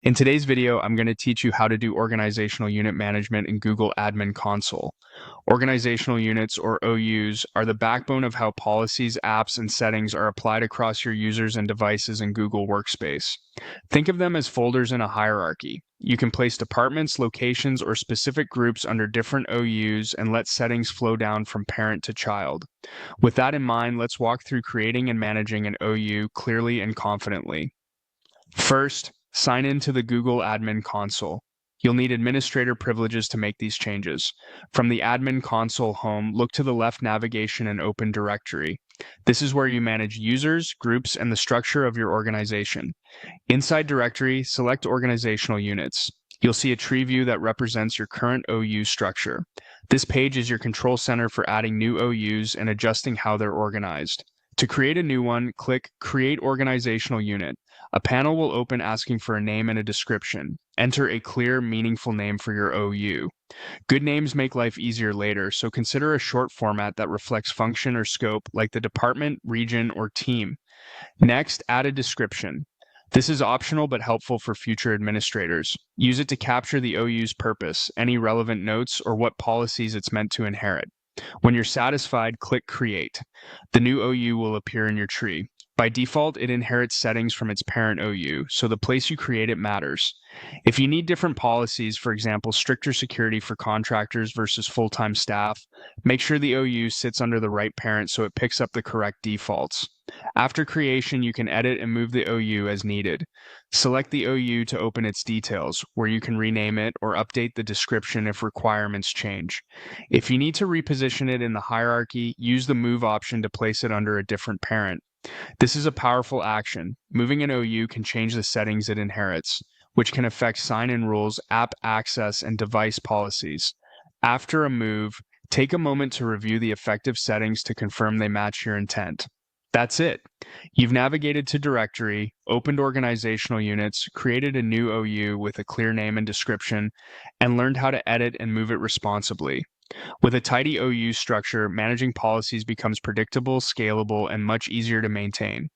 In today's video, I'm going to teach you how to do organizational unit management in Google Admin Console. Organizational units, or OUs, are the backbone of how policies, apps, and settings are applied across your users and devices in Google Workspace. Think of them as folders in a hierarchy. You can place departments, locations, or specific groups under different OUs and let settings flow down from parent to child. With that in mind, let's walk through creating and managing an OU clearly and confidently. First, sign in to the Google Admin Console. You'll need administrator privileges to make these changes. From the Admin Console home, look to the left navigation and open Directory. This is where you manage users, groups, and the structure of your organization. Inside Directory, select Organizational Units. You'll see a tree view that represents your current OU structure. This page is your control center for adding new OUs and adjusting how they're organized. To create a new one, click Create Organizational Unit. A panel will open asking for a name and a description. Enter a clear, meaningful name for your OU. Good names make life easier later, so consider a short format that reflects function or scope, like the department, region, or team. Next, add a description. This is optional but helpful for future administrators. Use it to capture the OU's purpose, any relevant notes, or what policies it's meant to inherit. When you're satisfied, click Create. The new OU will appear in your tree. By default, it inherits settings from its parent OU, so the place you create it matters. If you need different policies, for example, stricter security for contractors versus full-time staff, make sure the OU sits under the right parent so it picks up the correct defaults. After creation, you can edit and move the OU as needed. Select the OU to open its details, where you can rename it or update the description if requirements change. If you need to reposition it in the hierarchy, use the Move option to place it under a different parent. This is a powerful action. Moving an OU can change the settings it inherits, which can affect sign-in rules, app access, and device policies. After a move, take a moment to review the effective settings to confirm they match your intent. That's it. You've navigated to Directory, opened organizational units, created a new OU with a clear name and description, and learned how to edit and move it responsibly. With a tidy OU structure, managing policies becomes predictable, scalable, and much easier to maintain.